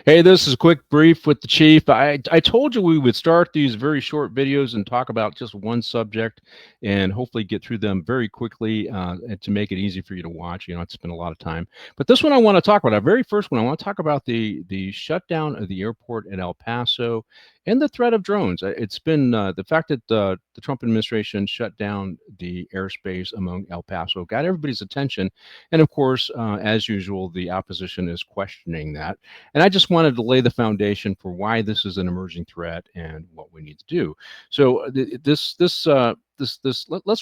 Hey, this is a quick brief with the chief. I told you we would start these very short videos and talk about just one subject and hopefully get through them very quickly and to make it easy for you to watch. You don't have to spend a lot of time. But this one I want to talk about, our very first one, I want to talk about the shutdown of the airport at El Paso and the threat of drones. It's been the fact that the Trump administration shut down the airspace among El Paso got everybody's attention. And of course, as usual, the opposition is questioning that. And I just wanted to lay the foundation for why this is an emerging threat and what we need to do. So let's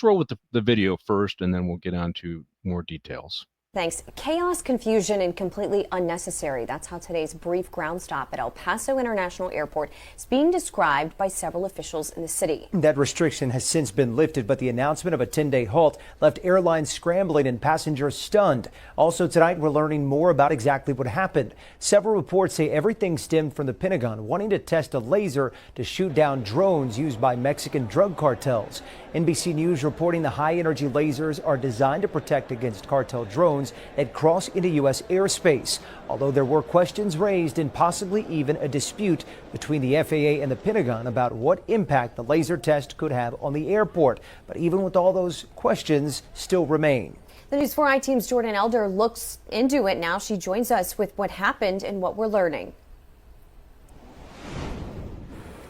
roll with the video first, and then we'll get on to more details. Thanks. Chaos, confusion, and completely unnecessary. That's how today's brief ground stop at El Paso International Airport is being described by several officials in the city. That restriction has since been lifted, but the announcement of a 10-day halt left airlines scrambling and passengers stunned. Also tonight, we're learning more about exactly what happened. Several reports say everything stemmed from the Pentagon wanting to test a laser to shoot down drones used by Mexican drug cartels. NBC News reporting the high-energy lasers are designed to protect against cartel drones that cross into U.S. airspace, although there were questions raised and possibly even a dispute between the FAA and the Pentagon about what impact the laser test could have on the airport. But even with all those questions still remain. The News 4 I-Team's Jordan Elder looks into it now. She joins us with what happened and what we're learning.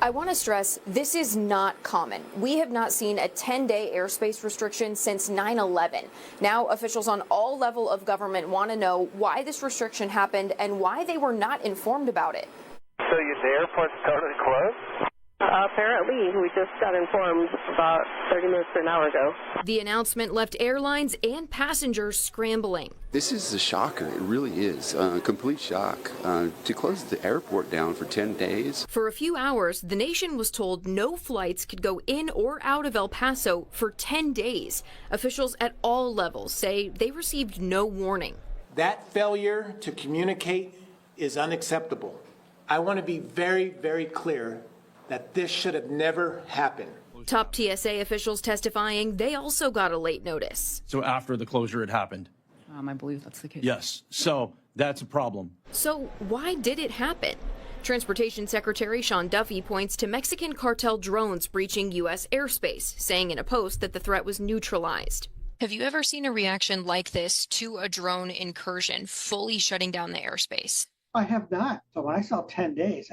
I want to stress this is not common. We have not seen a 10-day airspace restriction since 9/11. Now officials on all levels of government want to know why this restriction happened and why they were not informed about it. So the airport's totally closed? Apparently, we just got informed about 30 minutes to an hour ago. The announcement left airlines and passengers scrambling. This is a shocker. It really is. Complete shock. To close the airport down for 10 days. For a few hours, the nation was told no flights could go in or out of El Paso for 10 days. Officials at all levels say they received no warning. That failure to communicate is unacceptable. I want to be very, very clear that this should have never happened. Top TSA officials testifying they also got a late notice. So after the closure, it happened? I believe that's the case. Yes. So that's a problem. So why did it happen? Transportation Secretary Sean Duffy points to Mexican cartel drones breaching U.S. airspace, saying in a post that the threat was neutralized. Have you ever seen a reaction like this to a drone incursion, fully shutting down the airspace? I have not. So when I saw 10 days,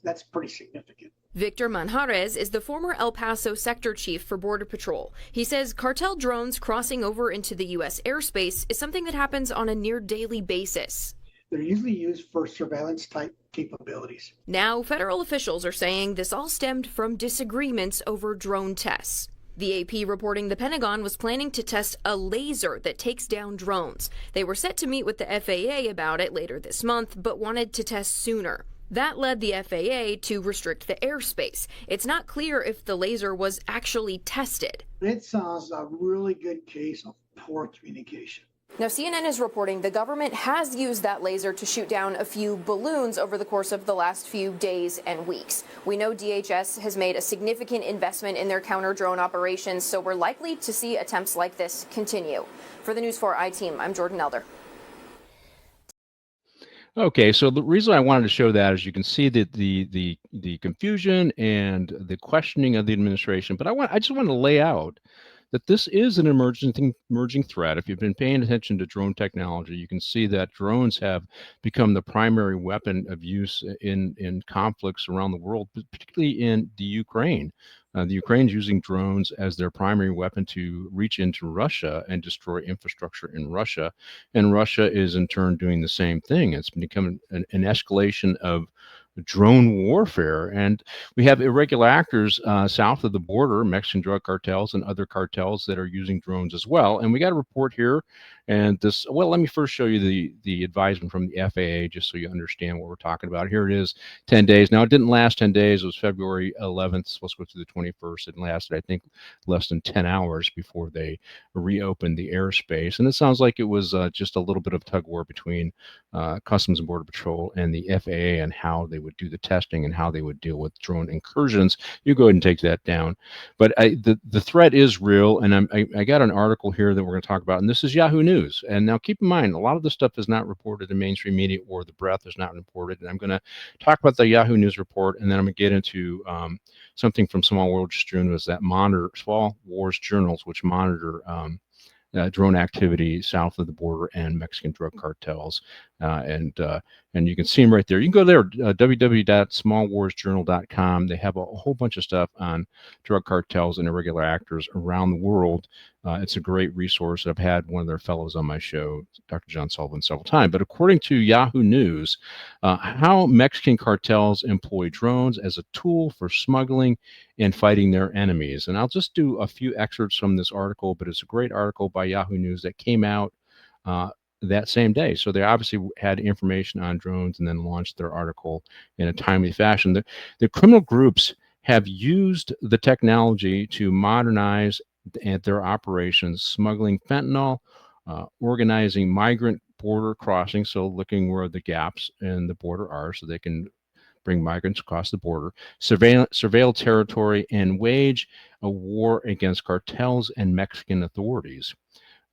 that's pretty significant. Victor Manjarres is the former El Paso sector chief for Border Patrol. He says cartel drones crossing over into the U.S. airspace is something that happens on a near daily basis. They're usually used for surveillance type capabilities. Now, federal officials are saying this all stemmed from disagreements over drone tests. The AP reporting the Pentagon was planning to test a laser that takes down drones. They were set to meet with the FAA about it later this month, but wanted to test sooner. That led the FAA to restrict the airspace. It's not clear if the laser was actually tested. It sounds a really good case of poor communication. Now, CNN is reporting the government has used that laser to shoot down a few balloons over the course of the last few days and weeks. We know DHS has made a significant investment in their counter-drone operations, so we're likely to see attempts like this continue. For the News 4 I-Team, I'm Jordan Elder. Okay, so the reason I wanted to show that is you can see that the confusion and the questioning of the administration, but I just want to lay out that this is an emerging threat. If you've been paying attention to drone technology, you can see that drones have become the primary weapon of use in conflicts around the world, particularly in the Ukraine. The Ukraine's using drones as their primary weapon to reach into Russia and destroy infrastructure in Russia. And Russia is in turn doing the same thing. It's become an escalation of drone warfare. And we have irregular actors south of the border, Mexican drug cartels and other cartels that are using drones as well. And we got a report here And this, well, let me first show you the advisement from the FAA, just so you understand what we're talking about. Here it is, 10 days. Now, it didn't last 10 days. It was February 11th, supposed to go to the 21st. It lasted, I think, less than 10 hours before they reopened the airspace. And it sounds like it was just a little bit of tug war between Customs and Border Patrol and the FAA and how they would do the testing and how they would deal with drone incursions. You go ahead and take that down. But the threat is real, and I got an article here that we're going to talk about, and this is Yahoo News. And now keep in mind, a lot of this stuff is not reported in mainstream media, or the breadth is not reported. And I'm going to talk about the Yahoo News report, and then I'm going to get into something from Small Wars Journals that monitor Small Wars Journals, which monitor drone activity south of the border and Mexican drug cartels. And you can see them right there. You can go there, www.smallwarsjournal.com. They have a whole bunch of stuff on drug cartels and irregular actors around the world. It's a great resource. I've had one of their fellows on my show, Dr. John Sullivan, several times. But according to Yahoo News, how Mexican cartels employ drones as a tool for smuggling and fighting their enemies. And I'll just do a few excerpts from this article, but it's a great article by Yahoo News that came out that same day. So they obviously had information on drones and then launched their article in a timely fashion. The criminal groups have used the technology to modernize their operations, smuggling fentanyl, organizing migrant border crossing, so looking where the gaps in the border are so they can bring migrants across the border, surveil territory, and wage a war against cartels and Mexican authorities.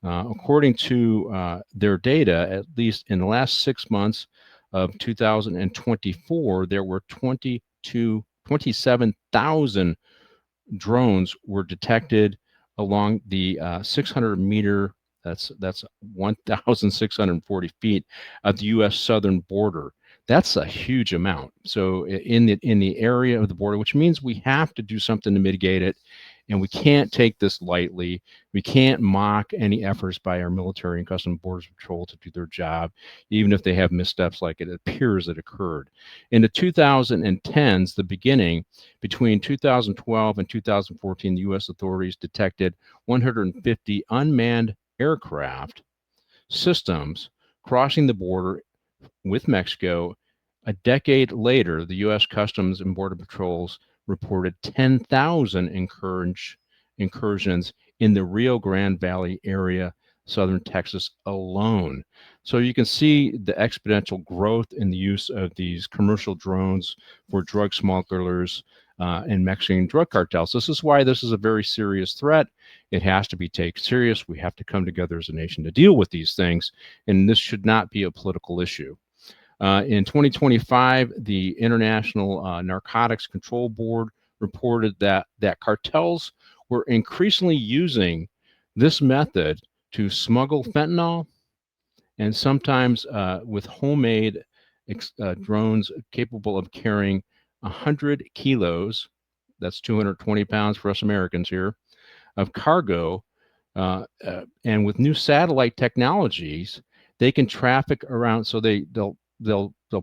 According to their data, at least in the last 6 months of 2024, there were 27,000 drones were detected along the 600-meter, that's 1,640 feet of the U.S. southern border. That's a huge amount. So in the area of the border, which means we have to do something to mitigate it, and we can't take this lightly. We can't mock any efforts by our military and Customs Border Patrol to do their job, even if they have missteps like it appears that occurred. In the 2010s, the beginning, between 2012 and 2014, the U.S. authorities detected 150 unmanned aircraft systems crossing the border with Mexico. A decade later, the U.S. Customs and Border Patrols reported 10,000 incursions in the Rio Grande Valley area, southern Texas alone. So you can see the exponential growth in the use of these commercial drones for drug smugglers and Mexican drug cartels. This is why this is a very serious threat. It has to be taken serious. We have to come together as a nation to deal with these things, and this should not be a political issue. In 2025, the International Narcotics Control Board reported that cartels were increasingly using this method to smuggle fentanyl, and sometimes with homemade drones capable of carrying 100 kilos, that's 220 pounds for us Americans here, of cargo. And with new satellite technologies, they can traffic around. So they'll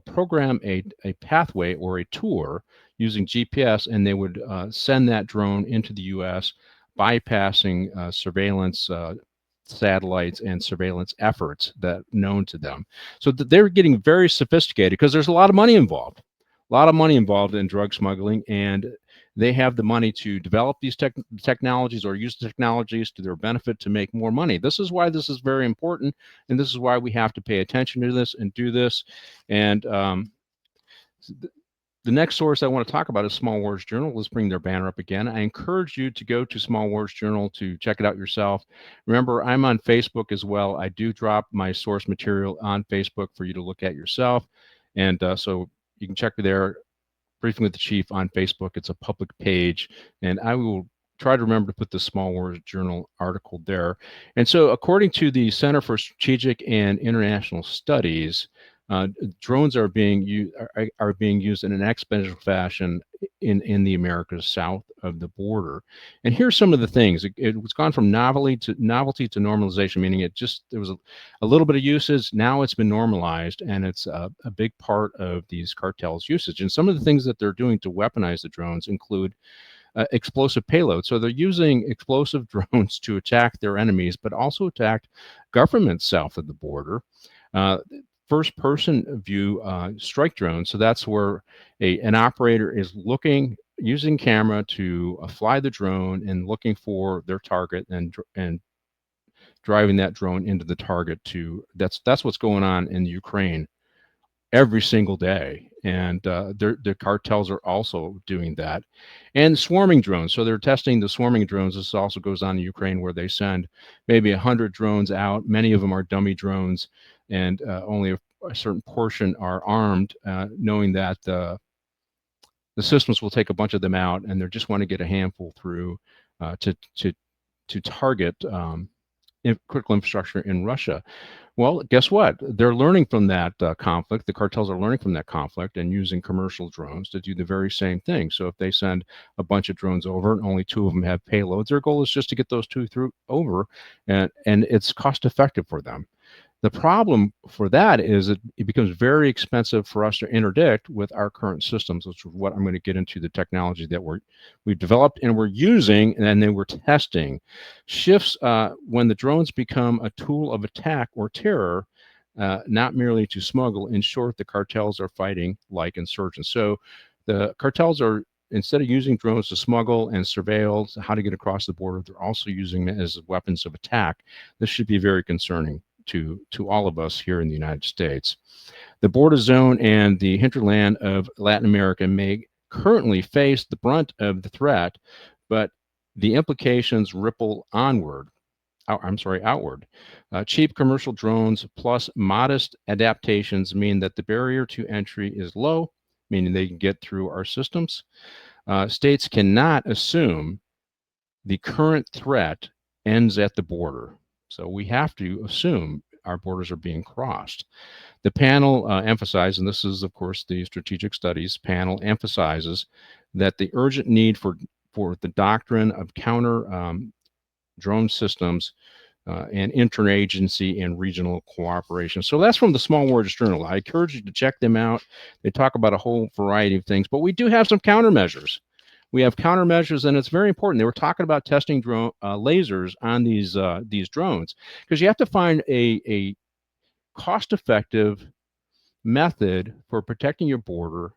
program a pathway or a tour using GPS, and they would send that drone into the U.S., bypassing surveillance satellites and surveillance efforts that known to them. So they're getting very sophisticated because there's a lot of money involved. A lot of money involved in drug smuggling, and they have the money to develop these technologies or use the technologies to their benefit to make more money. This is why this is very important, and this is why we have to pay attention to this and do this. And the next source I want to talk about is Small Wars Journal. Let's bring their banner up again. I encourage you to go to Small Wars Journal to check it out yourself. Remember, I'm on Facebook as well. I do drop my source material on Facebook for you to look at yourself. And so you can check me there. Briefing with the Chief on Facebook. It's a public page, and I will try to remember to put the Small Wars Journal article there. And so, according to the Center for Strategic and International Studies, drones are being used in an exponential fashion in the Americas south of the border. And here's some of the things. It's gone from novelty to normalization, meaning there was a little bit of usage. Now it's been normalized, and it's a big part of these cartels' usage. And some of the things that they're doing to weaponize the drones include explosive payload. So they're using explosive drones to attack their enemies, but also attack governments south of the border. First person view strike drones. So that's where an operator is looking, using camera to fly the drone and looking for their target and driving that drone into the target. That's what's going on in Ukraine every single day. And the cartels are also doing that. And swarming drones. So they're testing the swarming drones. This also goes on in Ukraine, where they send maybe 100 drones out. Many of them are dummy drones, and only a certain portion are armed, knowing that the systems will take a bunch of them out, and they just want to get a handful through to target critical infrastructure in Russia. Well, guess what? They're learning from that conflict. The cartels are learning from that conflict and using commercial drones to do the very same thing. So if they send a bunch of drones over and only 2 of them have payloads, their goal is just to get those 2 over, and it's cost effective for them. The problem for that is it becomes very expensive for us to interdict with our current systems, which is what I'm going to get into, the technology that we've developed and we're using, and then we're testing. Shifts when the drones become a tool of attack or terror, not merely to smuggle. In short, the cartels are fighting like insurgents. So the cartels are, instead of using drones to smuggle and surveil how to get across the border, they're also using them as weapons of attack. This should be very concerning to all of us here in the United States. The border zone and the hinterland of Latin America may currently face the brunt of the threat, but the implications ripple outward. Cheap commercial drones plus modest adaptations mean that the barrier to entry is low, meaning they can get through our systems. States cannot assume the current threat ends at the border. So we have to assume our borders are being crossed. The panel emphasized, and this is, of course, the strategic studies panel emphasizes that the urgent need for the doctrine of counter drone systems and interagency and regional cooperation. So that's from the Small Warriors Journal. I encourage you to check them out. They talk about a whole variety of things, but we do have some countermeasures. We have countermeasures, and it's very important. They were talking about testing drone lasers on these drones, because you have to find a cost-effective method for protecting your border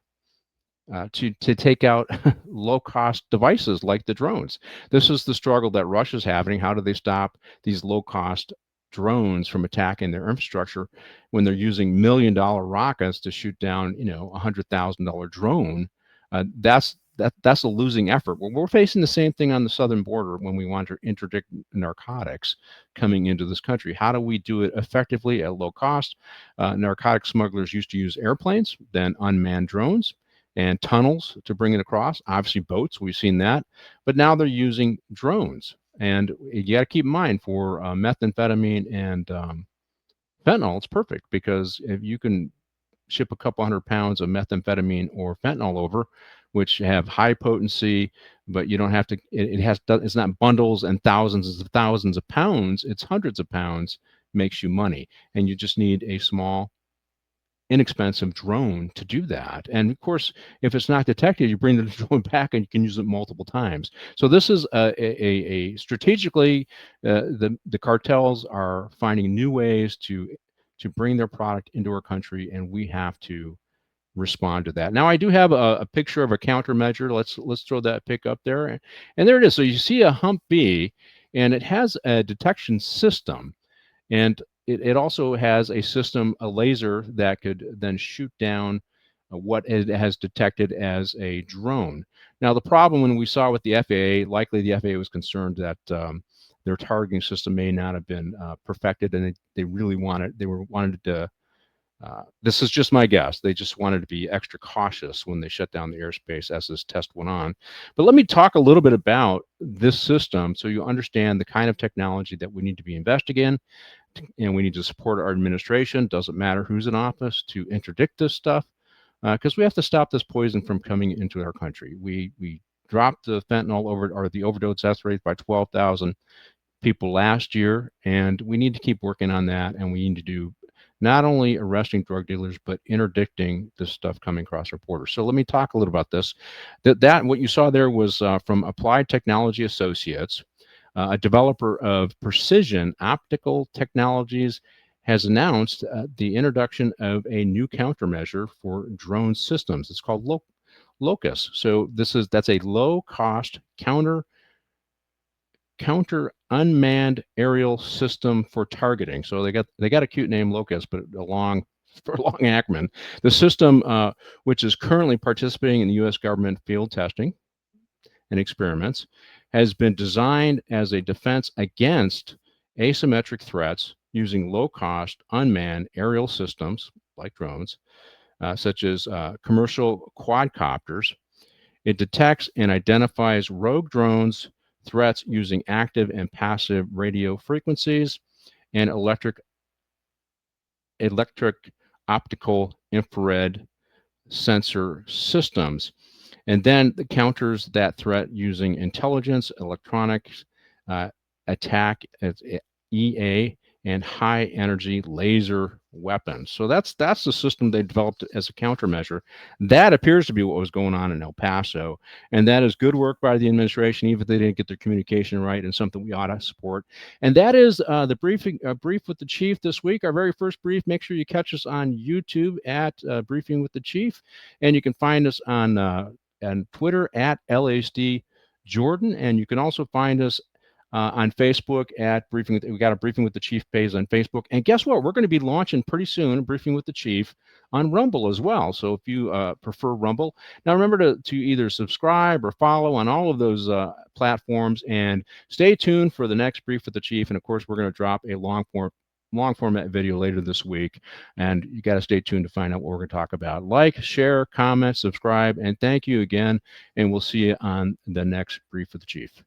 to take out low-cost devices like the drones. This is the struggle that Russia's having. How do they stop these low-cost drones from attacking their infrastructure when they're using $1-million rockets to shoot down, a $100,000 drone? That's a losing effort. Well, we're facing the same thing on the southern border when we want to interdict narcotics coming into this country. How do we do it effectively at low cost? Narcotic smugglers used to use airplanes, then unmanned drones and tunnels to bring it across. Obviously, boats, we've seen that. But now they're using drones. And you got to keep in mind, for methamphetamine and fentanyl, it's perfect, because if you can ship a couple 100 pounds of methamphetamine or fentanyl over, which have high potency, but you don't have to, it's not bundles and thousands of pounds, it's hundreds of pounds, makes you money. And you just need a small, inexpensive drone to do that. And of course, if it's not detected, you bring the drone back and you can use it multiple times. So this is a strategically, the cartels are finding new ways to bring their product into our country, and we have to respond to that. Now, I do have a picture of a countermeasure. Let's throw that pic up there, and there it is. So you see a Humvee, and it has a detection system, and it also has a system, a laser that could then shoot down what it has detected as a drone. Now, the problem when we saw with the FAA, likely the FAA was concerned that their targeting system may not have been perfected, and they really wanted to. This is just my guess. They just wanted to be extra cautious when they shut down the airspace as this test went on. But let me talk a little bit about this system so you understand the kind of technology that we need to be investing in, and we need to support our administration. Doesn't matter who's in office to interdict this stuff, because we have to stop this poison from coming into our country. We dropped the fentanyl or the overdose death rate by 12,000 people last year, and we need to keep working on that, and we need to do not only arresting drug dealers, but interdicting this stuff coming across our border. So let me talk a little about this. What you saw there was from Applied Technology Associates, a developer of precision optical technologies, has announced the introduction of a new countermeasure for drone systems. It's called Locus. So that's a low-cost counter unmanned aerial system for targeting. So they got a cute name, Locust, but a long acronym. The system, which is currently participating in the U.S. government field testing and experiments, has been designed as a defense against asymmetric threats using low-cost unmanned aerial systems like drones, such as commercial quadcopters. It detects and identifies rogue drones threats using active and passive radio frequencies and electric optical infrared sensor systems, and then counters that threat using intelligence, electronics, uh, attack, EA, and high energy laser weapons. So that's the system they developed as a countermeasure. That appears to be what was going on in El Paso, and that is good work by the administration, even if they didn't get their communication right, and something we ought to support. And that is the brief with the chief this week. Our very first brief. Make sure you catch us on YouTube at Briefing with the Chief, and you can find us on Twitter at LASD Jordan, and you can also find us on Facebook at Briefing. We got a Briefing with the Chief page on Facebook. And guess what? We're going to be launching pretty soon Briefing with the Chief on Rumble as well. So if you prefer Rumble, now remember to either subscribe or follow on all of those platforms, and stay tuned for the next Brief with the Chief. And of course, we're going to drop a long format video later this week, and you got to stay tuned to find out what we're going to talk about. Like, share, comment, subscribe, and thank you again, and we'll see you on the next Brief with the Chief.